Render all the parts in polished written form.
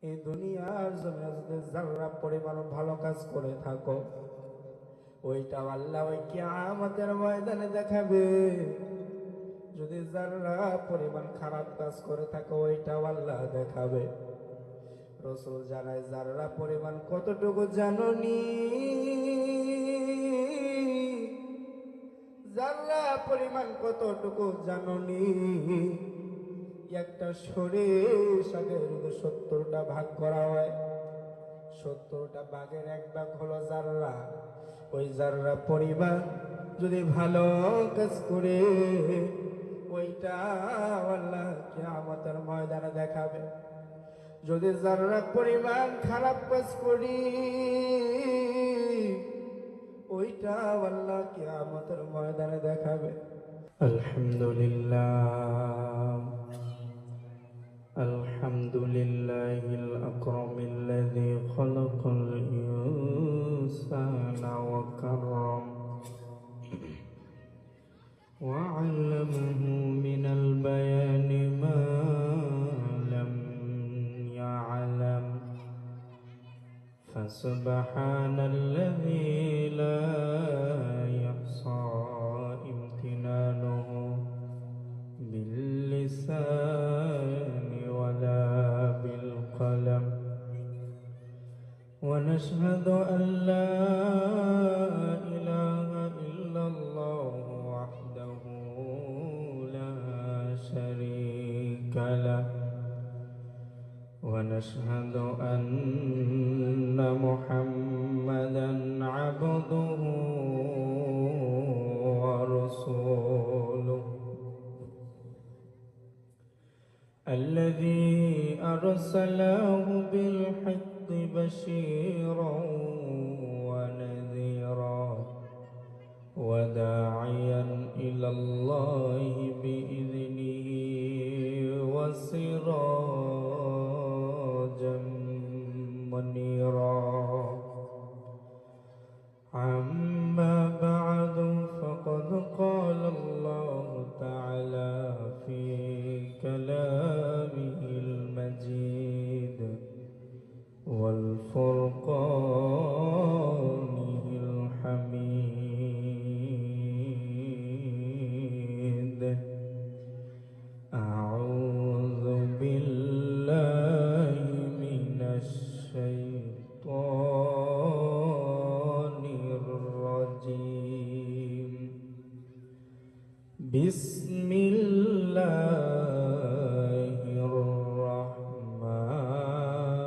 এই দুনিয়ার জমিনে যদি যারা পরিমাণ ভালো কাজ করে থাকো, ওইটা আল্লাহ ওই কিয়ামতের ময়দানে দেখাবে। যদি যারা পরিমাণ খারাপ কাজ করে থাকো, ওইটাও আল্লাহ দেখাবে। রাসূল জানায়, যারা পরিমাণ কতটুকু জানোনি? যারা পরিমাণ কতটুকু জানোনি? একটা সরিষাকে যদি 70টা ভাগ করা হয়, 70টা ভাগের এক ভাগ হলো যাররা। ওই যাররা পরিমাণ যদি ভালো কাজ করে, ওইটা আল্লাহ কিয়ামতের ময়দানে দেখাবে। যদি যাররা পরিমাণ খারাপ কাজ করি, ওইটা আল্লাহ কিয়ামতের ময়দানে দেখাবে। আলহামদুলিল্লাহ, আলহামদুলিল্লাহিল আকরামিল্লাযী খালাকাল ইনসানা ওয়া কাররাম ওয়া 'allamahu মিনাল বায়ানি মা লাম ইয়া'লাম। ফাসুবহানাল্লাযী লা ইয়াহসা ইমতিনানুহু باللسان ولا بالقلم. ونشهد أن لا إله إلا الله وحده لا شريك له. ونشهد أن محمدا عبده ورسوله الذي أرسله بالحق بشيرا ونذيرا وداعيا إلى الله بإذنه وسراجا منيرا. أما بعد، فقد قال الله تعالى في كلامه المجيد والفرقانه الحميد: أعوذ بالله من الشيطان الرجيم. بسم الله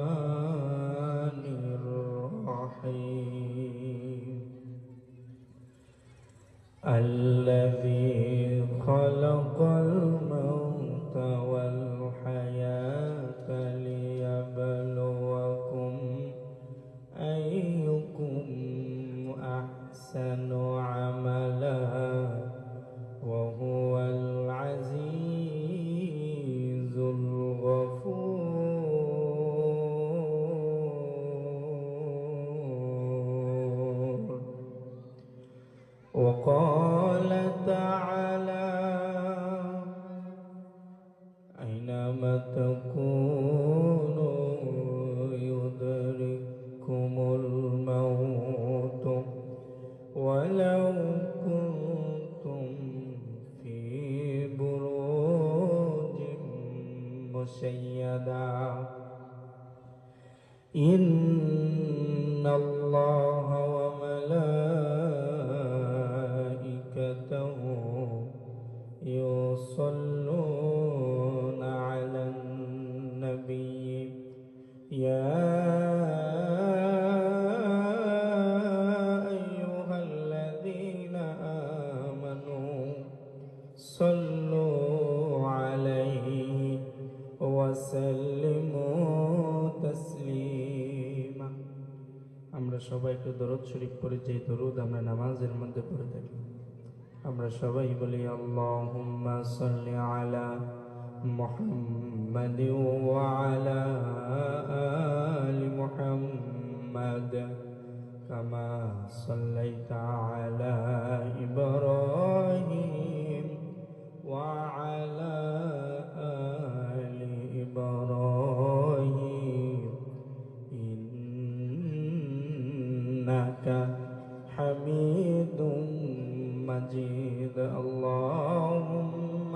الرحمن الرحيم. الذي خلق الموت والحياة ليبلوكم أيكم أحسن عملا وهو العزيز الغفور. وقال تعالى: أينما تكونوا يدرككم الموت ولو كنتم في بروج مشيدة. إن الله وملائكته يصلون على النبي. يا أيها الذين آمنوا صلوا عليه وسلموا تسليما. আমরা সবাই একটু দরুদ শরীফ পড়ি, যে দরুদ আমরা নামাজের মধ্যে পড়ে থাকি। আমরা সবাই বলি, আল্লাহুম্মা সাল্লি আলা মুহাম্মাদ ওয়া আলা আলি মুহাম্মাদ কামা সাল্লাইতা আলা ইব্রাহিম ওয়া আলা আলি ইব্রাহিম إنك حميد مجيد اللهم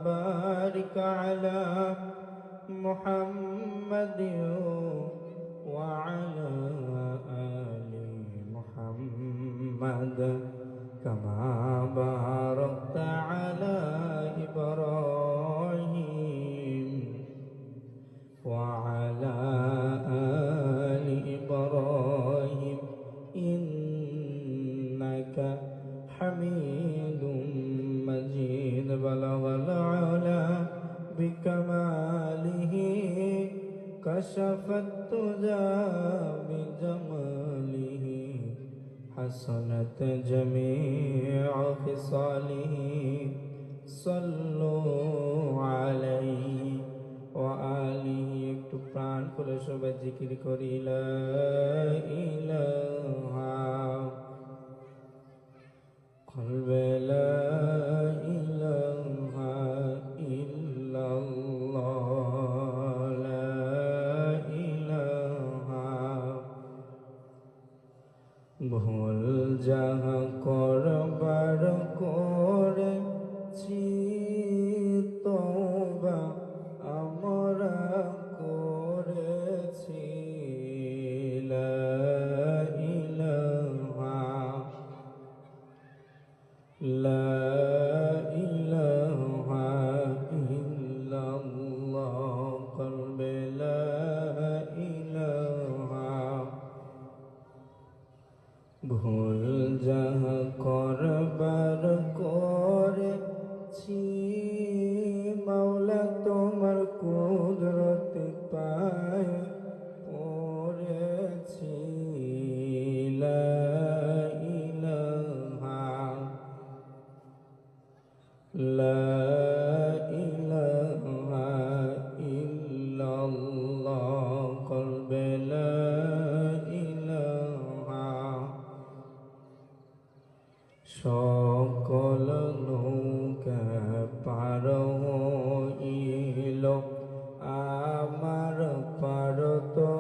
بارك على محمد وعلى آل محمد كما باركت على إبراهيم وعلى آل إبراهيم إنك حميد مجيد بلغ العلا بكماله كشف الدجى بجماله حسنت جميع خصاله صلوا عليه وآله একটু প্রাণ খুলে সবাই জিকির করি লা ইলাহা কলবে লা ইলাহা ইল্লাল্লাহ লা ইলাহা ভুল যাহা করবার করেছি তওবা আমরা করেছি লা ইলাহা লা ইলাহা ইল্লাল্লাহ কলবে লা ইলাহা ভুল যাহা করবার করেছি মাওলা তোমার কুদরত পায় পড়েছি লা ইলাহা লা ইলাহা ইল্লাল্লাহ কলবে লা ইলাহা সকল নৌকা পার হইল আমার পার তো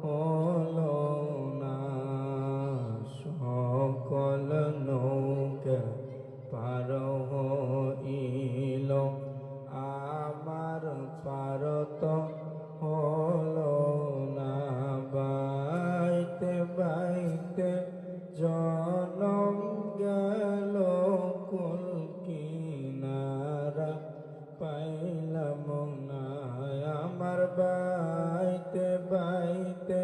হলো না সকল নৌকা পার হইল আমার পার তো হলো না বাইতে বাইতে জনম গেল কুল কিনারা পাইলাম না আমার বাইতে বাইতে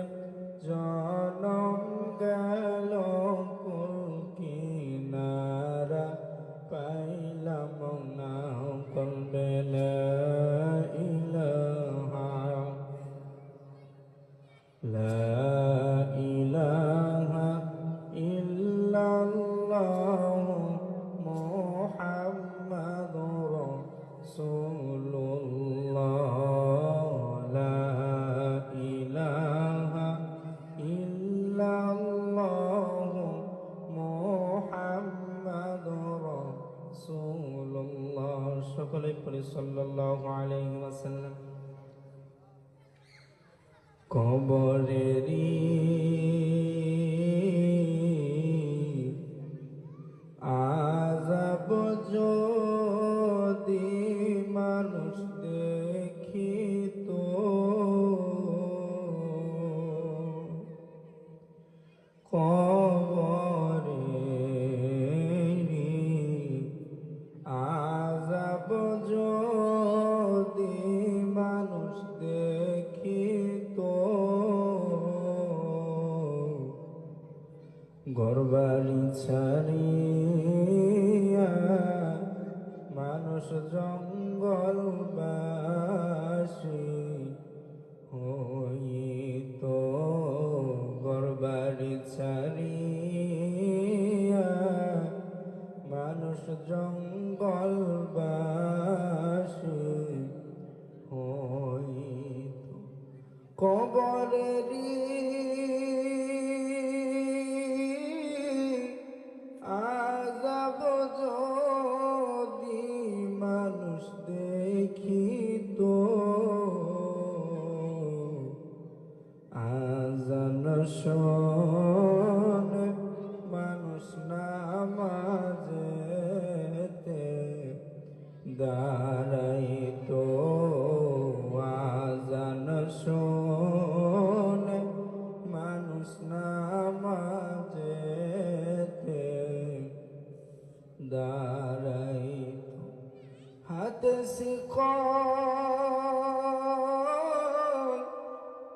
জনম গেল কুল কিনারা পাইলাম না কলবে লা ইলাহা লা ইলাহা ইল্লাল্লাহ মুহাম্মাদুর রাসূলুল্লাহ লা ইলাহা ইল্লাল্লাহ মুহাম্মাদুর রাসূলুল্লাহ সকলে পড়ি সাল্লাল্লাহু আলাইহি ওয়াসাল্লাম কবরেরি আযাব যদি মানুষ দেখিত কবরেরি আযাব যদি মানুষ দেখিত ঘরবাড়ি ছাড়িয়া মানুষ জঙ্গলবাসী হইত ঘরবাড়ি ছাড়িয়া মানুষ জঙ্গলবাসী হইত কবরেরি আযাব যদি মানুষ দেখিত আযান শোনা শোনে মানুষ নামাজেতে দাঁড়াইত হাতে শিকল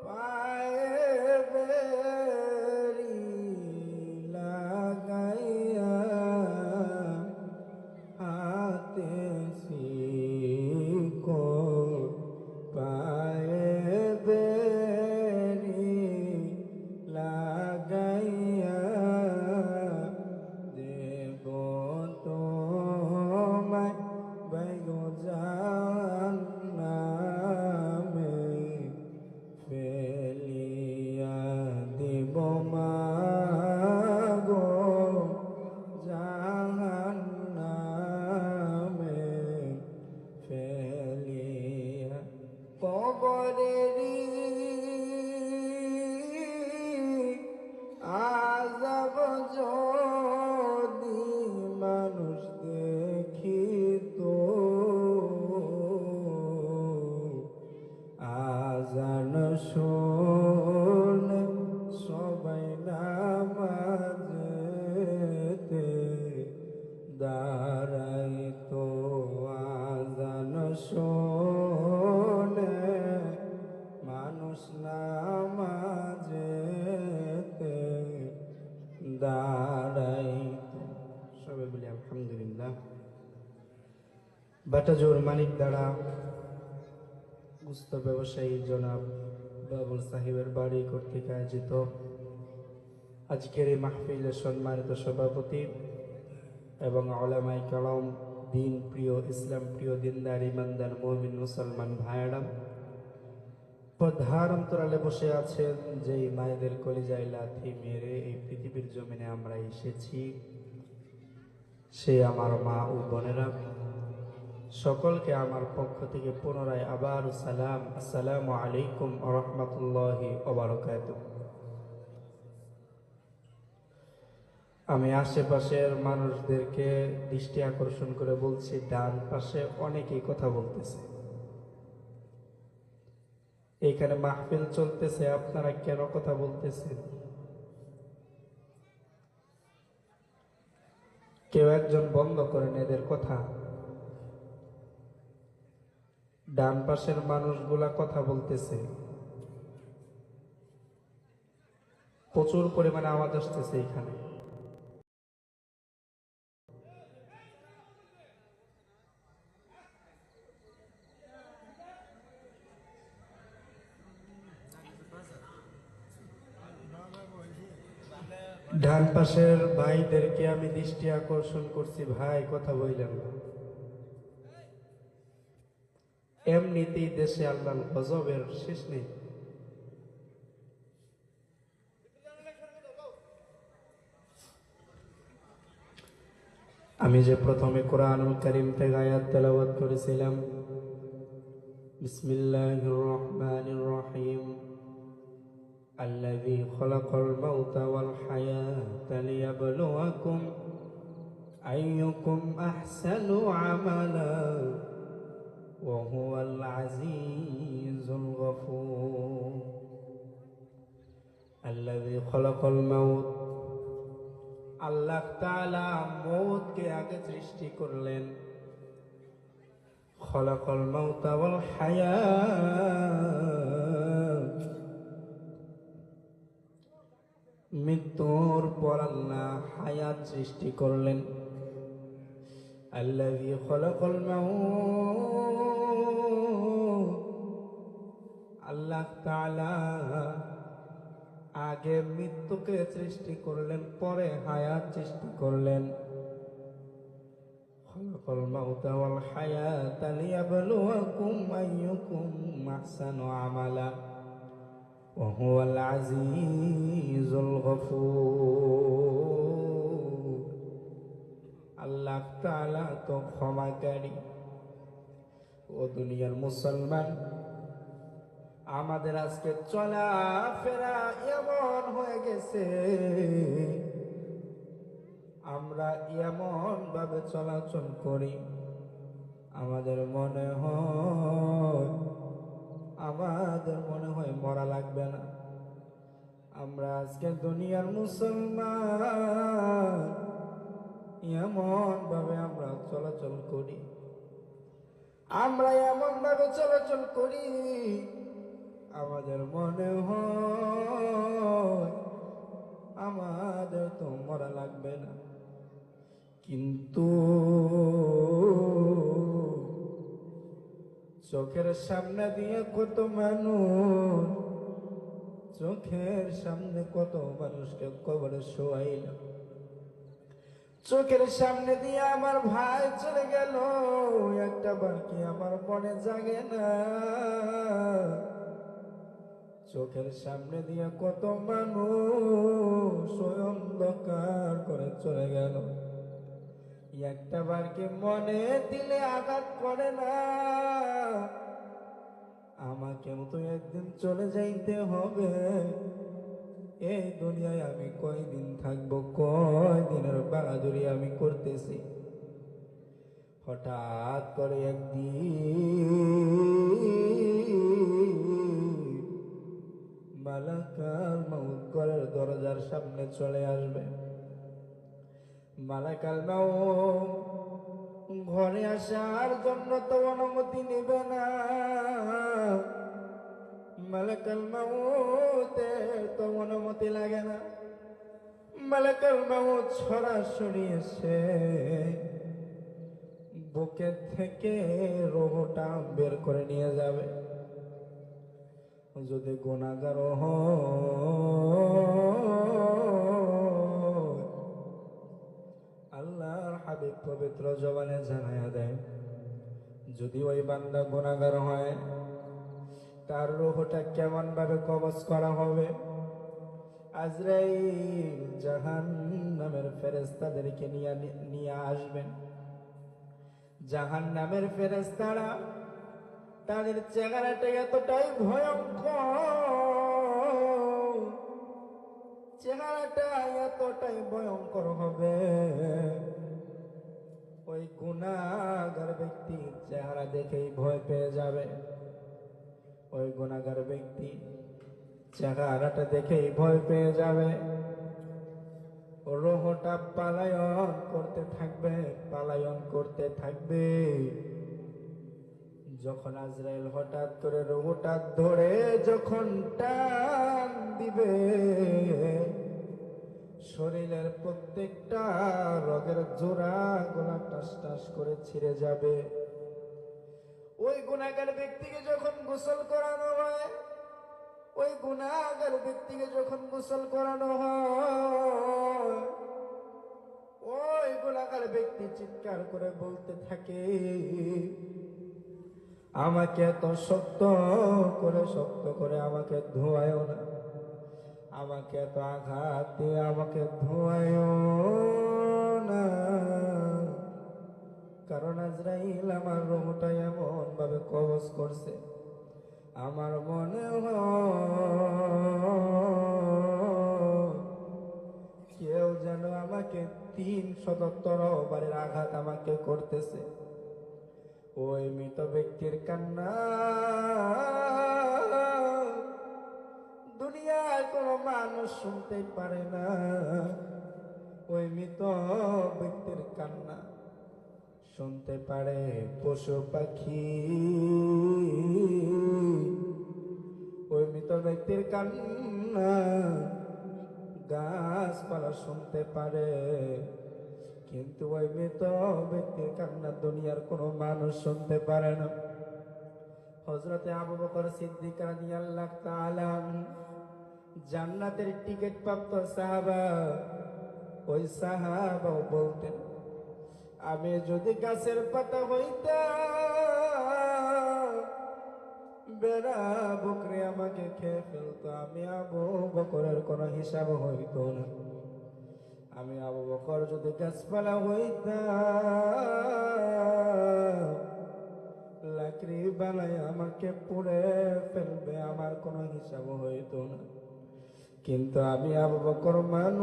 পায়ে বেড়ি লাগাইয়া হাতে শিকল পায়ে বেড়ি লাগাইয়া দেব তোমায় বাইগো জাহান্নামে ফেলিয়া দিব মাগো জাহান্নামে ফেলিয়া কবরেরি আযাব যদি মানুষ দেখিত আজান শুনে সবাই নামাজেতে দাঁড়াইতো আজান শুনে মানুষ নামাজেতে দাঁড়াইতো। সবাই বলি আলহামদুলিল্লাহ। বাটাজোর মানিক দ্বারা গুস্ত ব্যবসায়ী জনাব বাবুল সাহেবের বাড়ি কর্তৃক আয়োজিত আজকের এই মাহফিলের সম্মানিত সভাপতি এবং উলামায়ে কেরাম, দিন প্রিয়, ইসলাম প্রিয়, দিনদার, ইমানদার, মুমিন, মুসলমান ভাইয়েরা, পর্দার অন্তরালে বসে আছেন যেই মায়েদের কলিজায় লাথি মেরে এই পৃথিবীর জমিনে আমরা এসেছি, সে আমার মা ও বোনেরা, সকলকে আমার পক্ষ থেকে পুনরায় আবার সালাম, আসসালামু আলাইকুম ওয়া রাহমাতুল্লাহি ওয়া বারাকাতুহু। আমি আশেপাশের মানুষদেরকে দৃষ্টি আকর্ষণ করে বলছি, ডান পাশে অনেকেই কথা বলতেছে। এইখানে মাহফিল চলতেছে, আপনারা কেন কথা বলতেছেন? কেউ একজন বন্ধ করেন এদের কথা। ডান পাশের মানুষগুলা কথা বলতেছে, প্রচুর পরিমাণে আওয়াজ আসতেছে এখানে। ডান পাশের ভাইদেরকে আমি দৃষ্টি আকর্ষণ করছি, ভাই কথা বললেন না। এমনিতেই দেশে আল্লাহর গজবের শেষ নেই। আমি যে প্রথমে কোরআনুল কারীম থেকে আয়াত তেলাওয়াত করেছিলাম, বিসমিল্লাহির রহমানির রহিম, আল্লাযী খালাকাল মাউতা ওয়াল হায়াতা লিয়াবলুয়াকুম আইয়ুকুম আহসানু আমালা ওয়া হুয়াল আজিজুল গফুর। আল্লাযী খালাকাল মাউত, আল্লাহ তাআলা মওতকে আগে সৃষ্টি করলেন। খালাকাল মাউতা ওয়াল হায়াত, মৃত্যুর পর আল্লাহ হায়াত সৃষ্টি করলেন। আল্লাযী খালাকাল মাউত, আল্লাহ তাআলা আগে মৃত্যুকে সৃষ্টি করলেন, পরে হায়াত সৃষ্টি করলেন। খালাকাল মাউতা ওয়াল হায়াতা লিয়াবলুয়াকুম আইয়ুকুম আহসানু আমালা ওয়া হুয়াল আজিজুল গফুর। আল্লাহ তাআলা তো ক্ষমাকারী। ও দুনিয়ার মুসলমান, আমাদের আজকে চলাফেরা এমন হয়ে গেছে, আমরা এমন ভাবে চলাচল করি, আমাদের মনে হয় আমাদের মনে হয় মরা লাগবে না। আমরা আজকে দুনিয়ার মুসলমান, এমন ভাবে আমরা চলাচল করি, আমরা এমন ভাবে চলাচল করি, আমাদের মনে হয় আমাদের তো মরা লাগবে না। কিন্তু চোখের সামনে দিয়ে কত মানুষ, চোখের সামনে কত মানুষকে কবরে শোয়াইল, চোখের সামনে দিয়ে আমার ভাই চলে গেল, একটা বার কি আমার মনে জাগে না? চোখের সামনে দিয়ে কত মানুষ অন্ধকার করে চলে গেল, একটা বার কি মনে দিলে আঘাত করে না? আমাকে তো একদিন চলে যাইতে হবে। এই দুনিয়ায় আমি কয়দিন থাকবো, কয়দিনের বাহাদুরি আমি করতেছি। হঠাৎ করে একদিন মালাকাল মাউত ঘরের দরজার সামনে চলে আসবে। মালাকাল মাউত ঘরে আসার জন্য তো অনুমতি নেবে না। মালাকাল মাউতের তো অনুমতি লাগে না। মালাকাল মাউত সরাসরি এসে বুকের থেকে রোহটা বের করে নিয়ে যাবে। যদি গুনাহগার হয়, আল্লাহর হাবিব পবিত্র জবানে জানায়া দেয়, যদি ওই বান্দা গুনাহগার হয়, তার রূহটা কেমন ভাবে কবজ করা হবে? আজরাইল জাহান্নামের ফেরেশতাদেরকে নিয়ে আসবেন। জাহান্নামের ফেরেশতারা, তাদের চেহারাটা এতটাই ভয়ঙ্কর, চেহারাটা এতটাই ভয়ঙ্কর হবে, ওই গুনাহগার ব্যক্তি চেহারা দেখেই ভয় পেয়ে যাবে। ওই গুনাহগার ব্যক্তি চেহারাটা দেখেই ভয় পেয়ে যাবে। রূহটা পালায়ন করতে থাকবে, পালায়ন করতে থাকবে। যখন আজরাইল হঠাৎ করে রূহটা ধরে যখন টান দিবে, শরীরের প্রত্যেকটা রগের জোড়া গোলা টাস টাস করে ছিঁড়ে যাবে। ওই গুনাহগার ব্যক্তিকে যখন গোসল করানো হয়, ওই গুনাহগার ব্যক্তিকে যখন গোসল করানো হয়, ওই গুনাহগার ব্যক্তি চিৎকার করে বলতে থাকে, আমাকে এত শক্ত করে আমাকে ধোয়ায়ও না, আমাকে এত আঘাত দিয়ে আমাকে ধোয়ায়ও না, কারণ আজরাইল আমার রূহটা এমন ভাবে কবজ করছে, আমার মনে হয় কেউ যেন আমাকে ৩৭০ বারের আঘাত আমাকে করতেছে। ওই মৃত ব্যক্তির কান্না দুনিয়ার কোনো মানুষ শুনতে পারে না। ওই মৃত ব্যক্তির কান্না শুনতে পারে পশু পাখি, ওই মৃত ব্যক্তির কান্না গাছপালা শুনতে পারে, কিন্তু ওই মৃত ব্যক্তির কান্না দুনিয়ার কোনো মানুষ শুনতে পারে না। হযরতে আবু বকর সিদ্দিক রাদিয়াল্লাহু তাআলা জান্নাতের টিকিট প্রাপ্ত সাহাবা, ওই সাহাবাও বলতেন, আমি যদি গাছের পাতা হইতাম, বেড়া বকরি আমাকে খেয়ে ফেলতো, আমি আবু বকরের কোনো হিসাব হইতো না। আমি আবু বকর যদি গাছপালা হইতাম, লাকড়ি বানায় আমাকে পুড়ে ফেলবে, আমার কোনো হিসাব হইতো না। কিন্তু আমি আবু বকর মানুষ,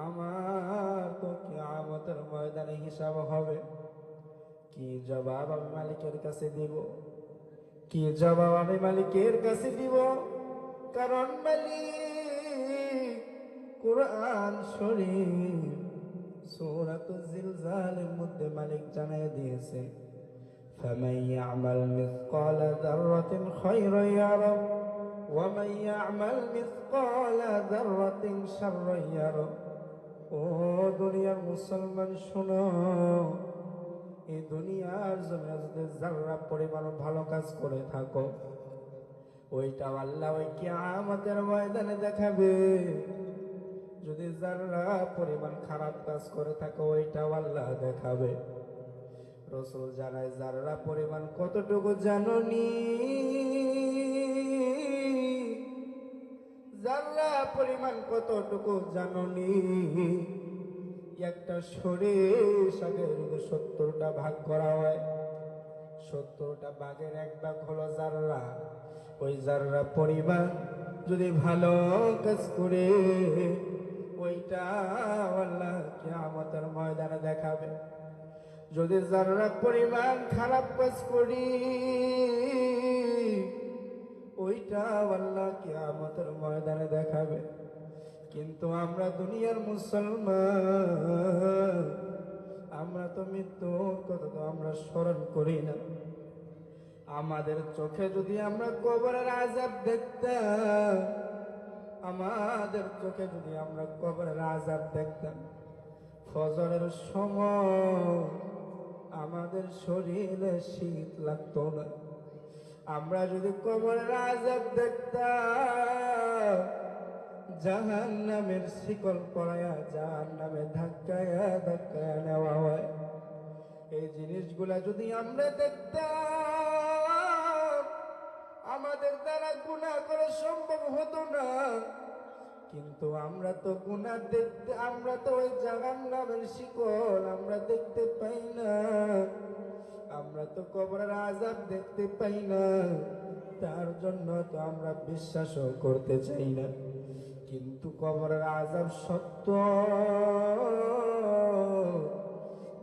আমার তো কিয়ামতের ময়দানে হিসাব হবে। কি জবাব আমি মালিকের কাছে দিব? কি জবাব আমি মালিকের কাছে দিব? কারণ মালিক কুরআন শরীফ সূরাতুল জিলজালের মধ্যে মালিক জানায় দিয়েছে, ফামান ইয়ামাল মিসকালা যাররাতিন খায়রান ইয়ারা ওয়া মান ইয়ামাল মিসকালা যাররাতিন শাররান ইয়ারা। ও দুনিয়ার মুসলমান শোনো, এই দুনিয়ার জমিনে যদি যারা পরিমাণ ভালো কাজ করে থাকো, ওইটা আল্লাহ ওই কিয়ামতের ময়দানে দেখাবে। যদি যারা পরিমাণ খারাপ কাজ করে থাকো, ওইটাও আল্লাহ দেখাবে। রাসূল জানায়, যারা পরিমাণ কতটুকু জানোনি? যারা পরিমাণ কতটুকু জানোনি? একটা শরীর সাথে যদি 70টা ভাগ করা হয়, 70টা ভাগের এক ভাগ হলো যাররা। ওই যাররা পরিমাণ যদি ভালো কাজ করে, ওইটা আল্লাহ কিয়ামতের ময়দানে দেখাবে। যদি যাররা পরিমাণ খারাপ কাজ করি, ওইটা আল্লাহ কিয়ামতের ময়দানে দেখাবে। কিন্তু আমরা দুনিয়ার মুসলমান, আমরা তো মৃত্যুর কথা তো আমরা স্মরণ করি না। আমাদের চোখে যদি আমরা কবরের আযাব দেখতাম, আমাদের চোখে যদি আমরা কবরের আযাব দেখতাম, ফজরের সময় আমাদের শরীরে শীত লাগতো না। আমরা যদি কবরের আযাব দেখতাম, জাহান্নামের শিকল পরায়া জাহান্নামে ধাক্কায়া ধাক্কায়া নেওয়া হয়। এই জিনিসগুলা যদি আমরা দেখতাম, আমাদের দ্বারা গুনাহ করা সম্ভব হতো না। কিন্তু আমরা তো গুনাহ দেখতে, আমরা তো ওই জাহান্নামের শিকল আমরা দেখতে পাই না, আমরা তো কবরের আযাব দেখতে পাই না। তার জন্য তো আমরা বিশ্বাসও করতে চাই না। কিন্তু কবরের আযাব সত্য,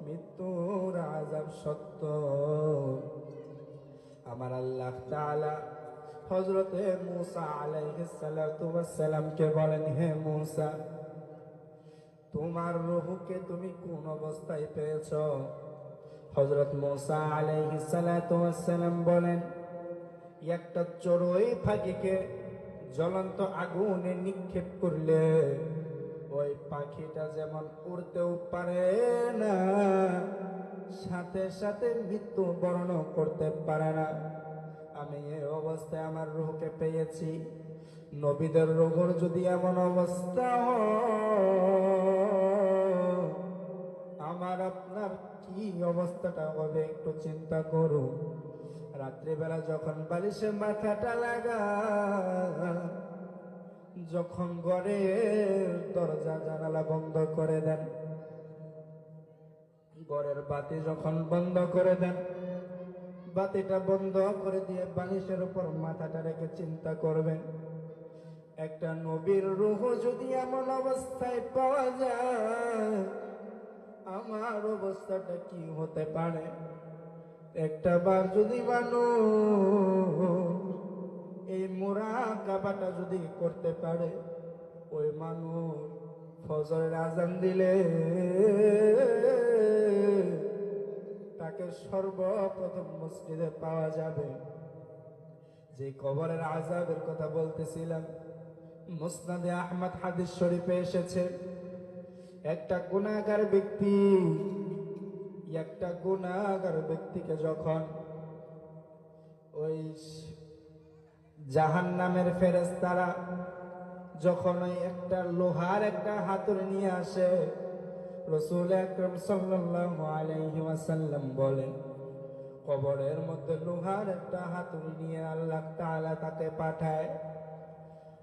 মৃত্যুর আযাব সত্য। আমার আল্লাহ তাআলা হযরতে মূসা আলাইহিস সালাতু ওয়াস সালামকে বলেন, হে মূসা, তোমার রূহকে তুমি কোন অবস্থায় পেয়েছো? হযরত মূসা আলাইহিস সালাতু ওয়াস সালাম বলেন, একটা চড়ুই পাখিকে জ্বলন্ত আগুনে নিক্ষেপ করলে ওই পাখিটা যেমন উড়তেও পারে না, সাথে সাথে মৃত্যু বরণ করতে পারে না, আমি এই অবস্থায় আমার রূহকে পেয়েছি। নবীদের রূহের যদি এমন অবস্থা হয়, আমার আপনার কি অবস্থাটা হবে একটু চিন্তা করুন। রাত্রিবেলা যখন বালিশে মাথাটা লাগা, যখন ঘরের দরজা জানালা বন্ধ করে দেন, ঘরের বাতি যখন বন্ধ করে দেন, বাতিটা বন্ধ করে দিয়ে বালিশের উপর মাথাটা রেখে চিন্তা করবেন, একটা নবীর রূহ যদি এমন অবস্থায় পাওয়া যায়, আমার অবস্থাটা কি হতে পারে? একটা বার যদি মানুষ এই মুরাকাবাটা যদি করতে পারে, ওই মানুষ ফজরের আজান দিলে তাকে সর্বপ্রথম মসজিদে পাওয়া যাবে। যে কবরের আযাবের কথা বলতেছিলাম, মুসনাদে আহমদ হাদিস শরীফে এসেছে, একটা গুনাহগার ব্যক্তিকে যখন ওই জাহান্নামের ফেরেশতারা যখন ওই একটা লোহার একটা হাতুড়ি নিয়ে আসে, রাসূল আকরাম সাল্লাল্লাহু আলাইহি ওয়াসাল্লাম বলেন, কবরের মধ্যে লোহার একটা হাতুড়ি নিয়ে আল্লাহ তাআলা তাকে পাঠায়।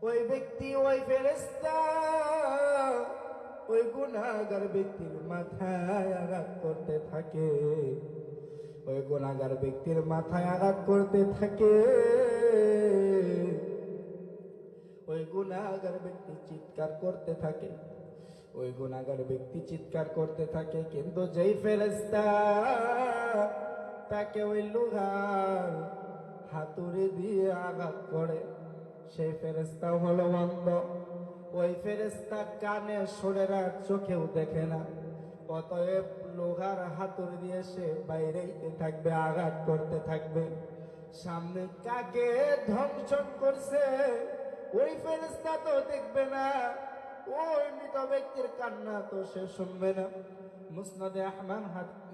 ওই ব্যক্তি, ওই ফেরেশতা ওই গুনাহগার ব্যক্তির মাথায় আঘাত করতে থাকে, ওই গুনাহগার ব্যক্তির মাথায় আঘাত করতে থাকে। ওই গুনাহগার ব্যক্তি চিৎকার করতে থাকে, ওই গুনাহগার ব্যক্তি চিৎকার করতে থাকে, কিন্তু যেই ফেরেশতা তাকে ওই লোহার হাতুড়ি দিয়ে আঘাত করে, সেই ফেরেশতা হলো অন্ধ। ওই ফেরেশতা কানে শোনে না, চোখেও দেখে না। অতএব লোহার হাতুড়ি দিয়ে সে বাইরেইতে থাকবে, আঘাত করতে থাকবে। সামনে কাকে ধ্বংস করছে ওই ফেরেশতা তো দেখবে না, ওই মৃত ব্যক্তির কান্না তো সে শুনবে না।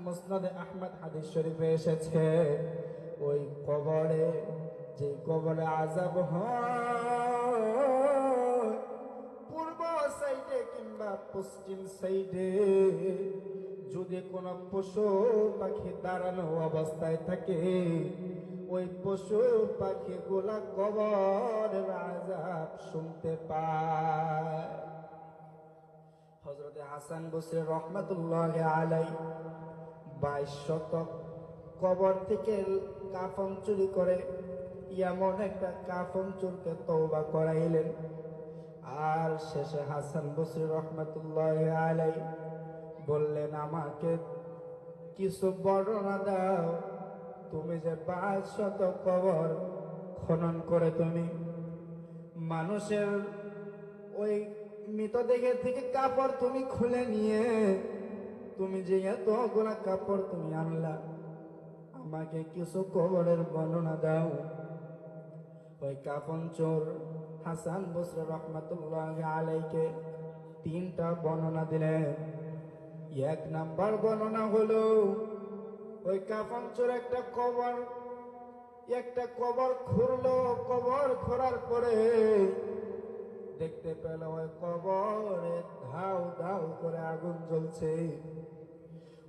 মুসনাদে আহমদ হাদিস শরীফে এসেছে, ওই কবরে, যে কবরে আযাব হয় পূর্ব সাইডে কিংবা পশ্চিম সাইডে, যদি কোনো পশু পাখি দাঁড়ানো অবস্থায় থাকে, ওই পশু পাখি গুলা কবরের আযাব শুনতে পায়। হযরতে হাসান বসরি রহমাতুল্লাহি আলাইহি 22 শতক কবর থেকে কাফন চুরি করে এমন একটা কাফন চোরকে তওবা করাইলেন। আর শেষে হাসান বসরি রহমাতুল্লাহি আলাইহি বললেন, আমাকে কিছু বর্ণনা দাও, তুমি যে 22 শতক কবর খনন করে তুমি মানুষের ওই মৃতদেহের থেকে কাপড় তুমি খুলে নিয়ে তুমি যে এতগুলা কাপড় তুমি আনলা, আমাকে কিছু কবরের বর্ণনা দাও। ওই কাফন চোর হাসান বসরি রহমাতুল্লাহি আলাইহিকে 3টা বর্ণনা দিলেন। 1 নাম্বার বর্ণনা হলো, ওই কাফন চোর একটা কবর খুঁড়লো। কবর খোঁড়ার পরে দেখতে পেল ওই কবরে ধাউ ধাউ করে আগুন জ্বলছে।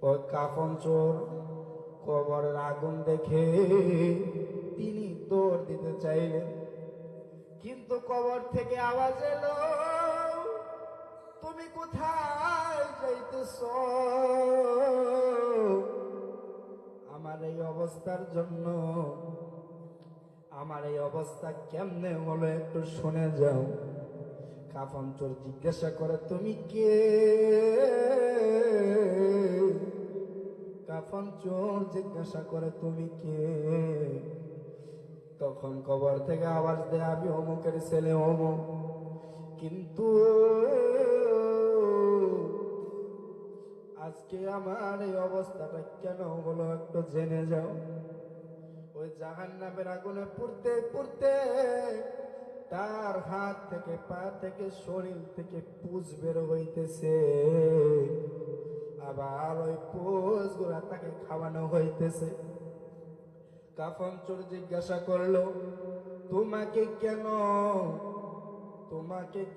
ওই কাফন চোর কবরের আগুন দেখে তিনি দৌড় দিতে চাইলেন, কিন্তু কবর থেকে আওয়াজ এলো, তুমি কোথায় যাইতেছ? আমার এই অবস্থার জন্য, আমার এই অবস্থা কেমনে হলো একটু শুনে যাও। কাফন চোর জিজ্ঞাসা করে, তুমি কে? কাফন চোর জিজ্ঞাসা করে, তুমি কে? তখন কবর থেকে আওয়াজ দেয়, আমি অমুকের ছেলে অমুক, কিন্তু আজকে আমার এই অবস্থাটা কেন হলো একটু জেনে যাও। ওই জাহান্নামের আগুনে পুড়তে পুড়তে তার হাত থেকে, পা থেকে, শরীর থেকে পুঁজ বের হইতেছে, আবার ওই পুঁজ গুলা তাকে খাওয়ানো হইতেছে। কাফন চোর জিজ্ঞাসা করলো, তোমাকে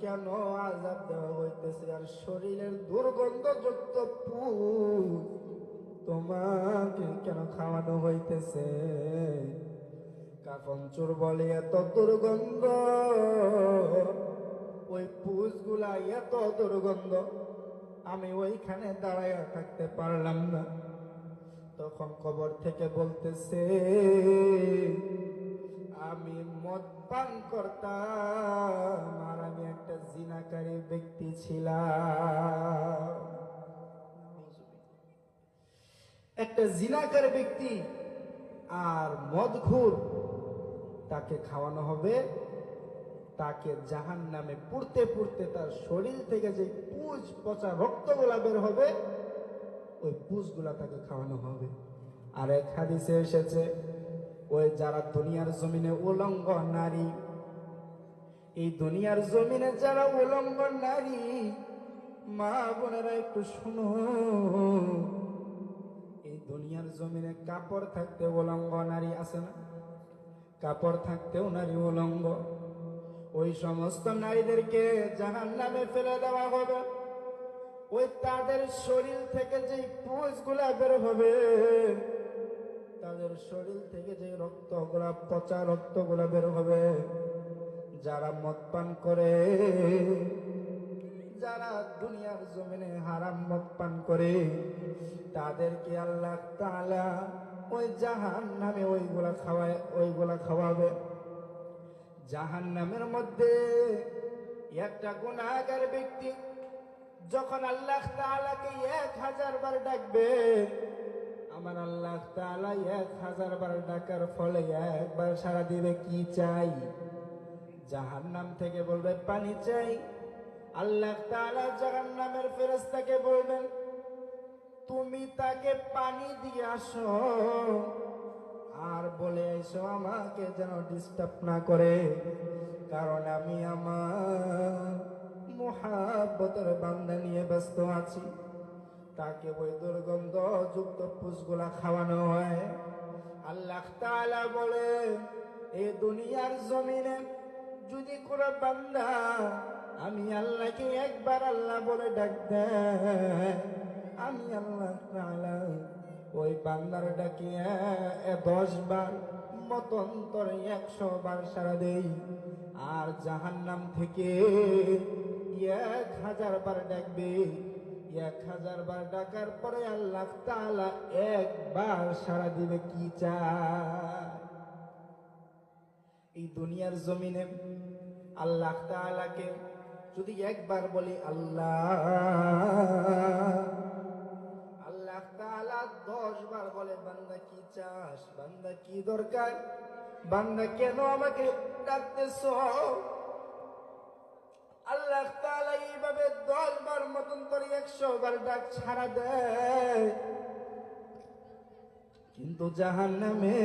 কেন আযাব দেওয়া হইতেছে, আর শরীরের দুর্গন্ধযুক্ত পুঁজ তোমাকে কেন খাওয়ানো হইতেছে? কাফন চোর বলে, এত দুর্গন্ধ, ওই পুঁজগুলা এত দুর্গন্ধ, আমি ওইখানে দাঁড়াইয়া থাকতে পারলাম না। তখন কবর থেকে বলতেছে, আমি মদ পান করতাম, আর আমি একটা জিনাকারী ব্যক্তি ছিলাম। একটা জিনাকার ব্যক্তি আর মদখোর, তাকে খাওয়ানো হবে, তাকে জাহান্নামে পুড়তে পুড়তে তার শরীর থেকে যে পুঁজ পচা রক্তগুলা বের হবে, ওই পুঁজগুলা তাকে খাওয়ানো হবে। আর এক হাদিসে এসেছে, ওই যারা দুনিয়ার জমিনে উলঙ্গ নারী, এই দুনিয়ার জমিনে যারা উলঙ্গ নারী, মা বোনেরা একটু শুনো, এই দুনিয়ার জমিনে কাপড় থাকতে উলঙ্গ নারী আছে না? কাপড় থাকতেও নারী উলঙ্গ। ওই সমস্ত নারীদেরকে জাহান্নামে ফেলে দেওয়া হবে। ওই তাদের শরীর থেকে যে পুঁজগুলা বের হবে, তাদের শরীর থেকে যে রক্তগুলা, পচা রক্তগুলা বের হবে, যারা মদ পান করে, যারা দুনিয়ার জমিনে হারাম মদ পান করে, তাদেরকে আল্লাহ তাআলা ওই জাহান্নামে ওইগুলা খাওয়াবে। জাহান্নামের মধ্যে একটা গুনাহগার ব্যক্তি যখন আল্লাহ তাআলাকে 1000 বার ডাকবে, আমার আল্লাহ তাআলা 1000 বার ডাকার ফলে একবার সাড়া দিবে, কি চাই? জাহান্নাম থেকে বলবে পানি চাই। আল্লাহ তাআলা জাহান্নামের ফেরেশতাকে বলবেন, তুমি তাকে পানি দিয়ে আসো, আর বলে এসো আমাকে যেন ডিস্টার্ব না করে, কারণ আমি আমার মুহাব্বতের বান্দা নিয়ে ব্যস্ত আছি। তাকে ওই দুর্গন্ধ যুক্ত পুষগুলা খাওয়ানো হয়। আল্লাহ তাআলা বলে, এই দুনিয়ার জমিনে যদি কোনো বান্দা আমি আল্লাহকে একবার আল্লাহ বলে ডাক দেয়, আমি আল্লাহ তাআলা ওই বান্দার ডাকিয়ে 10 বার মতন্তরে 100 বার সারা দেই। আর জাহান্নাম থেকে 1000 বার ডাকবে। 1000 বার ডাকার পরে আল্লাহ তাআলা একবার সারা দিবে, কি চায়? এই দুনিয়ার জমিনে আল্লাহ তাআলাকে যদি একবার বলি আল্লাহ, আল্লাহ তাআলা 10 বার বলে, বান্দা কি চাস? বান্দা কি দরকার? বান্দা কেন আমাকে ডাকতেছ? আল্লাহ তাআলা এইভাবে 10 বার মতন করে 100 বার ডাক ছাড়া দেয়। কিন্তু জাহান্নামে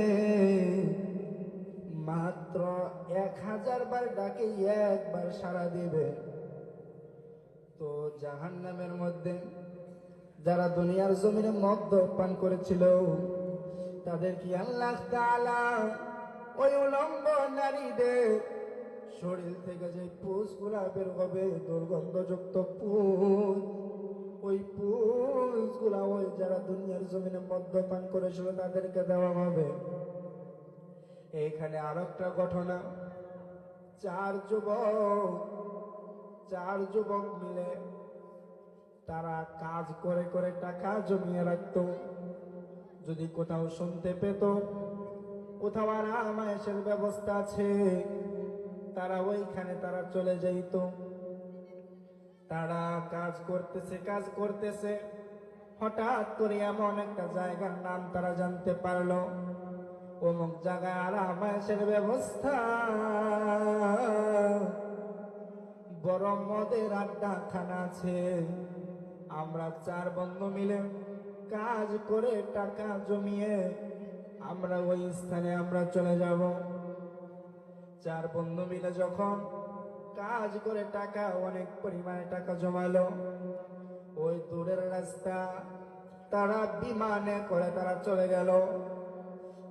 মাত্র 1000 বার ডাকে একবার সাড়া দিবে। তো জাহান্নামের মধ্যে যারা দুনিয়ার জমিনে মদ্যপান করেছিল, তাদের কি আল্লাহ তাআলা ওই উলঙ্গ নারীদের শরীর থেকে যে পুষগুলা বের হবে, দুর্গন্ধযুক্ত পুষ, ওই পুষগুলা ওই যারা দুনিয়ার জমিনে মদ্যপান করেছিল তাদেরকে দেওয়া হবে। এইখানে আর একটা ঘটনা, চার যুবক মিলে তারা কাজ করে করে টাকা জমিয়ে রাখত। যদি কোথাও শুনতে পেত কোথাও আরামায়েশের ব্যবস্থা আছে, তারা ওইখানে তারা চলে যাইত। তারা কাজ করতেছে, হঠাৎ করে এমন একটা জায়গার নাম তারা জানতে পারলো, অমুক জায়গায় আরামায়েশের ব্যবস্থা, বড় মদের আড্ডাখানা আছে। আমরা 4 বন্ধু মিলে কাজ করে টাকা জমিয়ে আমরা ওই স্থানে আমরা চলে যাব। 4 বন্ধু মিলে যখন কাজ করে টাকা, অনেক পরিমাণে টাকা জমালো, ওই দূরের রাস্তা তারা বিমানে করে তারা চলে গেল।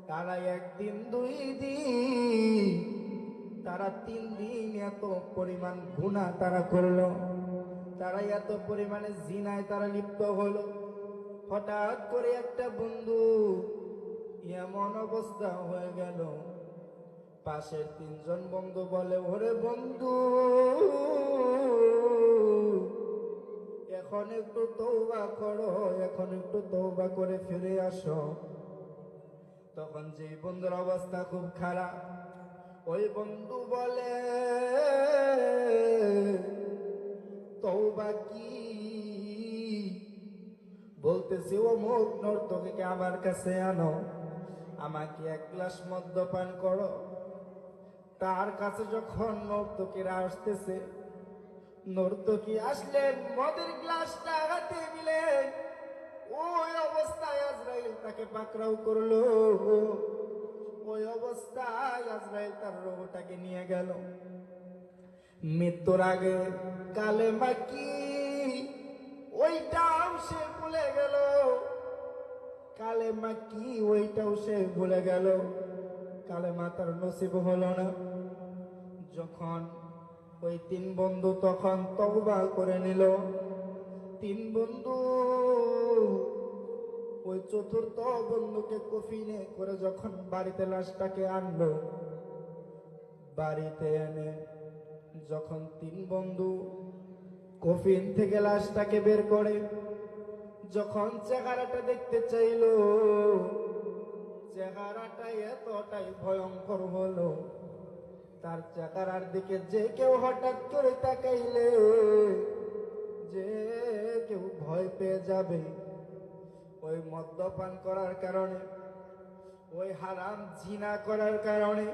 তারা 1 দিন 2 দিন, তারা 3 দিন এত পরিমাণ গুনাহ তারা করলো, তারা এত পরিমাণে জিনায় তারা লিপ্ত হলো। হঠাৎ করে একটা বন্ধু এমন অবস্থা হয়ে গেল, পাশের 3 জন বন্ধু বলে, ওরে বন্ধু, এখন একটু তওবা করো, এখন একটু তওবা করে ফিরে আসো। তখন যে বন্ধুর অবস্থা খুব খারাপ, ওই বন্ধু বলে, তওবা কি? বলতেছে, ও মুখ নর্তকীকে আমার কাছে আনো, আমাকে 1 গ্লাস মদ্যপান করো। তার কাছে যখন নর্তকীরা আসতেছে, নর্তকী আসলেন, মদের গ্লাসটা হাতে নিলেন, ওই অবস্থায় আজরাইল তাকে পাকড়াও করলো। ওই অবস্থায় আজরাইল তার রূহটাকে নিয়ে গেল। মৃত্যুর আগে কালেমা কি ওইটাও সে ভুলে গেল, কালেমা কি ওইটাও সে ভুলে গেল। কালেমা তার নসিব হলো না। যখন ওই 3 বন্ধু তখন তওবা করে নিল, 3 বন্ধু ওই 4র্থ বন্ধুকে কফিনে করে যখন বাড়িতে লাশটাকে আনলো, বাড়িতে এনে যখন 3 বন্ধু কফিন থেকে লাশটাকে বের করে যখন চেহারাটা দেখতে চাইল, চেহারাটা এতটাই ভয়ঙ্কর হলো, তার চেহারার দিকে যে কেউ হঠাৎ করে তাকাইলে যে কেউ ভয় পেয়ে যাবে ওই মদ্যপান করার কারণে, ওই হারাম জিনা করার কারণে,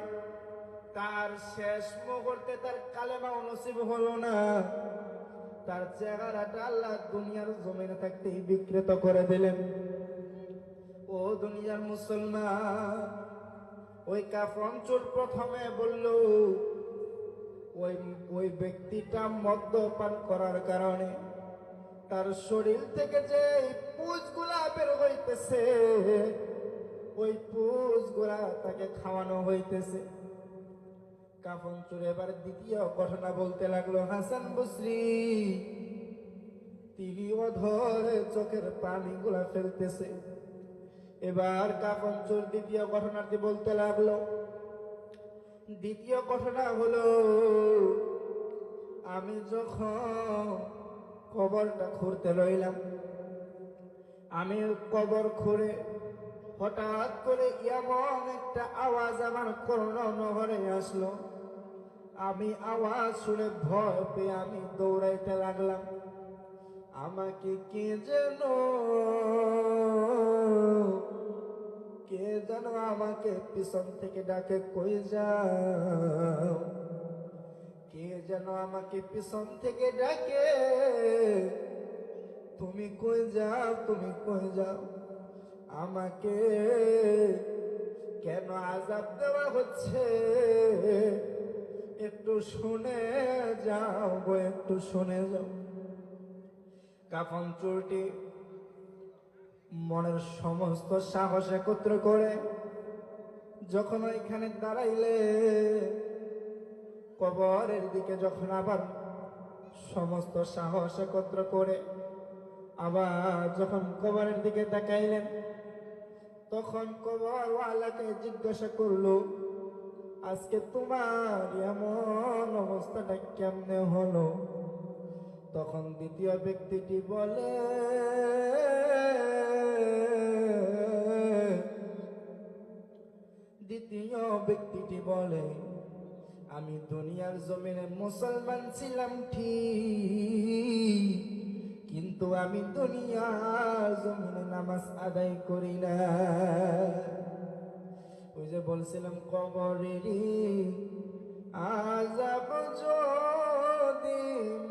তার শেষ মুহূর্তে তার কালেমা নসিব হলো না, তার চেহারাটা আল্লাহ দুনিয়ার জমিনে থাকতেই বিকৃত করে দিলেন। ও দুনিয়ার মুসলমান, ওই কাফন চোর প্রথমে বলল ওই ওই ব্যক্তিটা মদ্যপান করার কারণে তার শরীর থেকে যে পুঁজগুলা বের হইতেছে, ওই পুঁজগুলা তাকে খাওয়ানো হইতেছে। কাফন চোর এবার দ্বিতীয় ঘটনা বলতে লাগলো, হাসান বসরি তিনি অধরে চোখের পানিগুলা ফেলতেছে। এবার কাফন চোর দ্বিতীয় ঘটনাটি বলতে লাগলো। দ্বিতীয় ঘটনা হলো, আমি যখন কবরটা খুঁড়তে রইলাম, আমি কবর খুঁড়ে হঠাৎ করে এমন একটা আওয়াজ আমার কর্ণনহরে আসলো। আমি আওয়াজ শুনে ভয় পেয়ে আমি দৌড়াইতে লাগলাম। আমাকে কে যেন আমাকে পিছন থেকে ডাকে, কই যাও? কে যেন আমাকে পিছন থেকে ডাকে, তুমি কই যাও, তুমি কই যাও? আমাকে কেন আযাব দেওয়া হচ্ছে? একটু শুনে যাও গো, একটু শুনে যাও। কাফন চোরটি মনের সমস্ত সাহস একত্র করে যখন ওইখানে দাঁড়াইলে, কবরের দিকে যখন আবার সমস্ত সাহস একত্র করে আবার যখন কবরের দিকে তাকাইলেন, তখন কবরওয়ালাকে জিজ্ঞাসা করলো, আজকে তোমার এমন অবস্থাটা কেমনে হলো? তখন দ্বিতীয় ব্যক্তিটি বলে, আমি দুনিয়ার জমিনে মুসলমান ছিলাম ঠিক, কিন্তু আমি দুনিয়ার জমিনে নামাজ আদায় করি না। ওই যে বলছিলাম কবরেরই আযাব যদি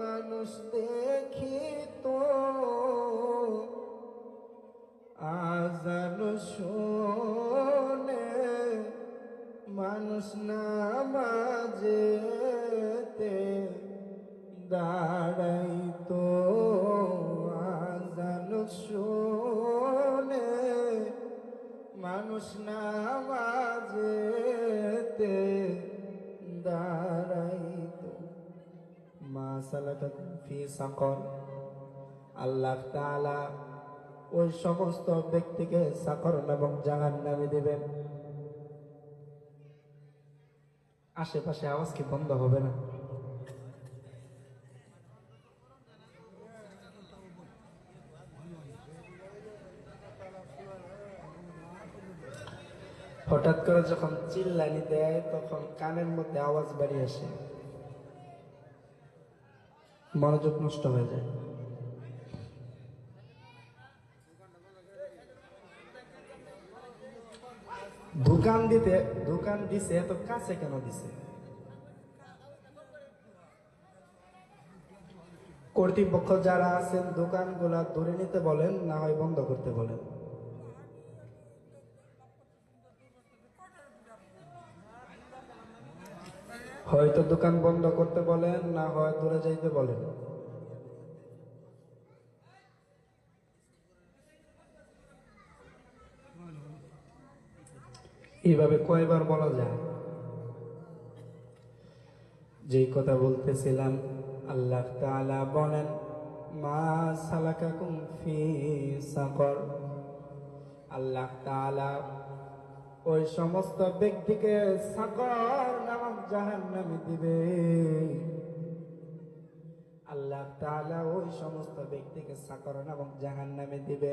মানুষ দেখিত, আযান শুনে মানুষ নামাজেতে দাঁড়াইতো, আযান শুনে মানুষ নামাজেতে দাঁড়াইতো। মা সালাকাকুম ফি সাকর, আল্লাহ তাআলা ওই সমস্ত ব্যক্তিকে সাকর এবং জাহান্নামে দিবেন। আশেপাশে আওয়াজ কি বন্ধ হবে না? হঠাৎ করে যখন চিল্লানি দেয় তখন কানের মধ্যে আওয়াজ বাড়ি আসে, মনোযোগ নষ্ট হয়ে যায়। দোকান দিছে এত কাছে কেন দিছে? কর্তৃপক্ষ যারা আছেন দোকানগুলা ধরে নিতে বলেন, না হয় বন্ধ করতে বলেন। হয়তো দোকান বন্ধ করতে বলেন, না হয় দূরে যাইতে বলেন। এইভাবে কয়বার বলা যায়? যেই কথা বলতেছিলাম, আল্লাহ তাআলা বলেন, মা সালাকাকুম ফি সাকর। আল্লাহ তাআলা ওই সমস্ত ব্যক্তিকে সাকর নামক জাহান্নামে দিবে। আল্লাহ তাআলা ওই সমস্ত ব্যক্তিকে সাকর নামক জাহান্নামে দিবে।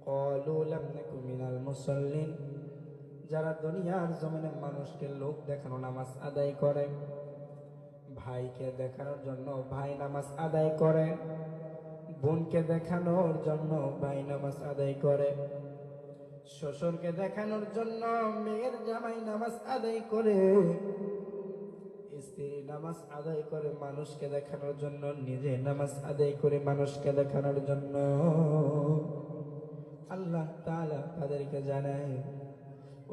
ক্বালু লাম নাকু মিনাল মুসাল্লিন, যারা দুনিয়ার জমিনে মানুষকে লোক দেখানো নামাজ আদায় করে, ভাইকে দেখানোর জন্য ভাই নামাজ আদায় করে, বোনকে দেখানোর জন্য ভাই নামাজ আদায় করে, শ্বশুরকে দেখানোর জন্য মেয়ের জামাই নামাজ আদায় করে, স্ত্রী নামাজ আদায় করে মানুষকে দেখানোর জন্য, নিজে নামাজ আদায় করে মানুষকে দেখানোর জন্য। আল্লাহ তাআলা তাদেরকে জানায়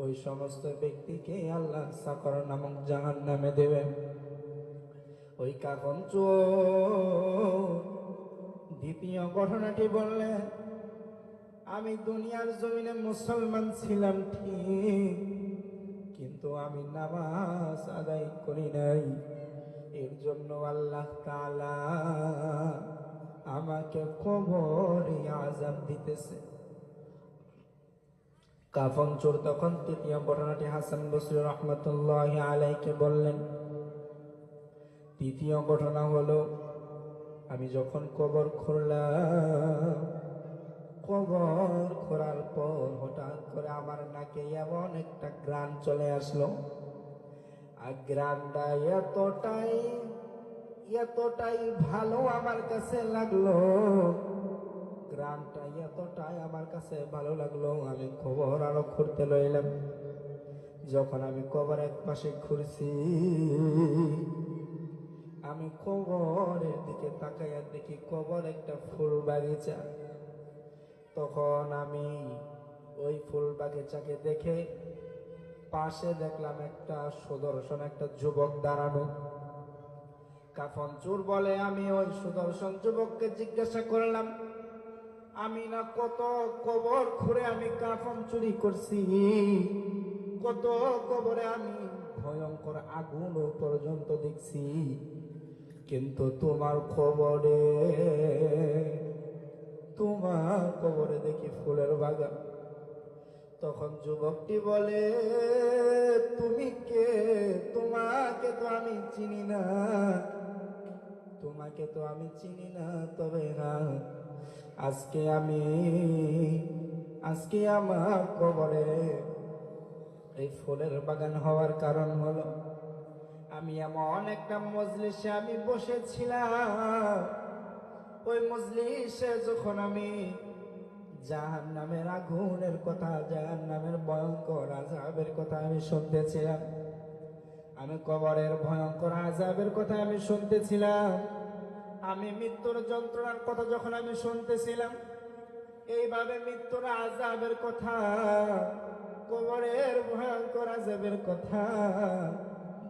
ওই সমস্ত ব্যক্তিকে আল্লাহ সাকর নামক জাহান্নামে দেবেন। ওই কাফন চোর দ্বিতীয় ঘটনাটি বললেন, আমি দুনিয়ার জমিনে মুসলমান ছিলাম ঠিক, কিন্তু আমি নামাজ আদায় করি নাই, এর জন্য আল্লাহ তাআলা আমাকে কবরে আযাব দিতেছে। কাফন চোর তখন তৃতীয় ঘটনাটি হাসান বসরি রাহমাতুল্লাহি আলাইহি বললেন, তৃতীয় ঘটনা হলো, আমি যখন কবর খুঁড়লাম, কবর খোঁড়ার পর হঠাৎ করে আমার নাকে এমন একটা ঘ্রাণ চলে আসলো, আর ঘ্রাণটা এতটাই ভালো আমার কাছে লাগলো, ঘ্রাণটা এতটাই আমার কাছে ভালো লাগলো, আমি কবর আরো খুঁড়তে লইলাম। যখন আমি কবর এক পাশে ঘুরছি, আমি কবরের দিকে তাকাইয়া দেখি কবর একটা ফুল বাগিচা। তখন আমি ওই ফুল বাগিচাকে দেখে পাশে দেখলাম একটা সুদর্শন একটা যুবক দাঁড়ানো। কাফন চোর বলে, আমি ওই সুদর্শন যুবককে জিজ্ঞাসা করলাম, আমি না কত কবর খুঁড়ে আমি কাফন চুরি করছি, কত কবরে আমি ভয়ঙ্কর আগুন পর্যন্ত দেখছি, কিন্তু তোমার কবরে দেখি ফুলের বাগান। তখন যুবকটি বলে, তুমি কে? তোমাকে তো আমি চিনি না, তোমাকে তো আমি চিনি না, তবে না, আজকে আমার কবরে এই ফুলের বাগান হওয়ার কারণ হলো, আমি এমন একটা মজলিসে আমি বসেছিলাম, ওই মজলিসে যখন আমি জাহান্নামের আগুনের কথা, জাহান্নামের ভয়ঙ্কর আযাবের কথা আমি শুনতেছিলাম, আমি কবরের ভয়ঙ্কর আযাবের কথা আমি শুনতেছিলাম, আমি মৃত্যুর যন্ত্রণার কথা যখন আমি শুনতেছিলাম, এইভাবে মৃত্যুর আযাবের কথা, কবরের ভয়ঙ্কর আযাবের কথা,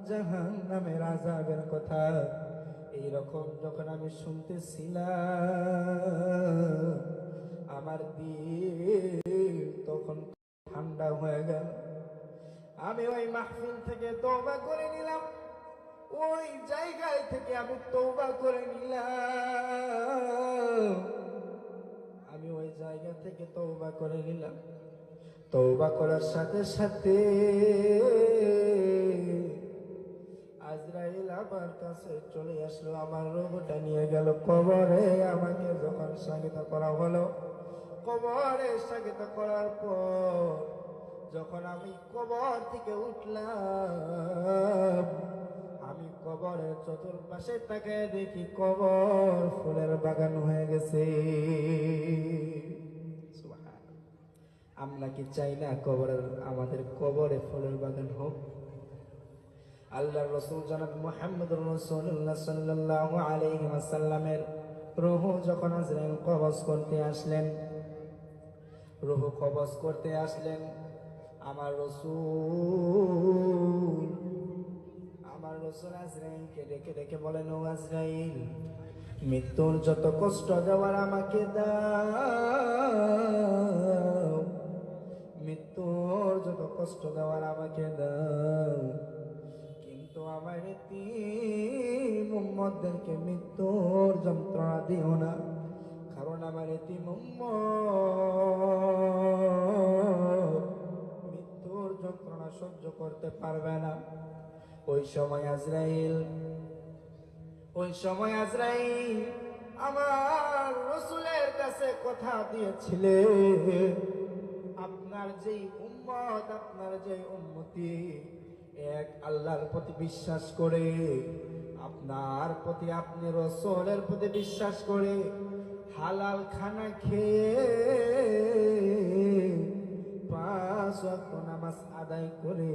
জাহান্নামের আযাবের কথা, এইরকম যখন আমি শুনতেছিলাম, আমার দিল তখন ঠান্ডা হয়ে গেল। আমি ওই মাহফিল থেকে তওবা করে নিলাম, ওই জায়গায় থেকে আমি তওবা করে নিলাম, আমি ওই জায়গা থেকে তওবা করে নিলাম। তওবা করার সাথে সাথে আজরাইল আমার কাছে চলে আসলো, আমার রূহটা নিয়ে গেল কবরে। আমাকে যখন সাগিত করা হলো, কবরে সাগিত করার পর যখন আমি কবর থেকে উঠলাম, আমি কবরের চতুর্পাশে তাকায় দেখি কবর ফুলের বাগান হয়ে গেছে। আমরা কি চাই না আমাদের কবরে ফুলের বাগান হোক? আল্লাহর রাসূল জনাব মুহাম্মদুর রাসূলুল্লাহ সাল্লাল্লাহু আলাইহি ওয়াসাল্লামের রূহ যখন আজরাইল কবজ করতে আসলেন, আমার রাসূল আজরাইলকে ডেকে বলেন, ও আজরাইল, মৃত্যুর যত কষ্ট দেওয়ার আমাকে দাও, মৃত্যুর যত কষ্ট দেওয়ার আমাকে দাও, কিন্তু আমার এতিম উম্মতদেরকে মৃত্যুর যন্ত্রণা দিও না, কারণ আমার এতিম উম্মত মৃত্যুর যন্ত্রণা সহ্য করতে পারবে না। ওই সময় আজরাইল আমার রাসূলের কাছে কথা দিয়েছিলেন, আপনার যেই উম্মত, আপনার যেই উম্মতি এক আল্লাহর প্রতি বিশ্বাস করে আপনার প্রতি, আপনি রাসূলের প্রতি বিশ্বাস করে হালাল খানা খেয়ে 5 ওয়াক্ত নামাজ আদায় করে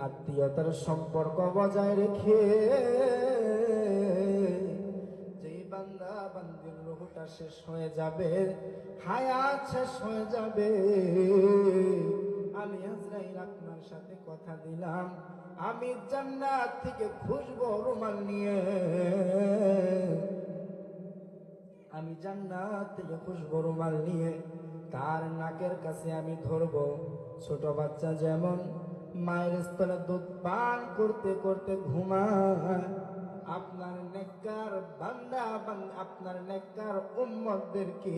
আত্মীয়তার সম্পর্ক বজায় রেখে যেই বান্দা বান্দির রূহটা শেষ হয়ে যাবে, হায়াত শেষ হয়ে যাবে, আমি আজরাইল আপনার সাথে কথা দিলাম, আমি জান্নাত থেকে খুশবু রুমাল নিয়ে, আমি জান্নাত থেকে খুশবু রুমাল নিয়ে তার নাকের কাছে আমি ধরবো। ছোট বাচ্চা যেমন মায়ের স্তনে দুধ পান করতে করতে ঘুমায়, আপনার নেককার বান্দা আপনার নেককার উম্মতদেরকে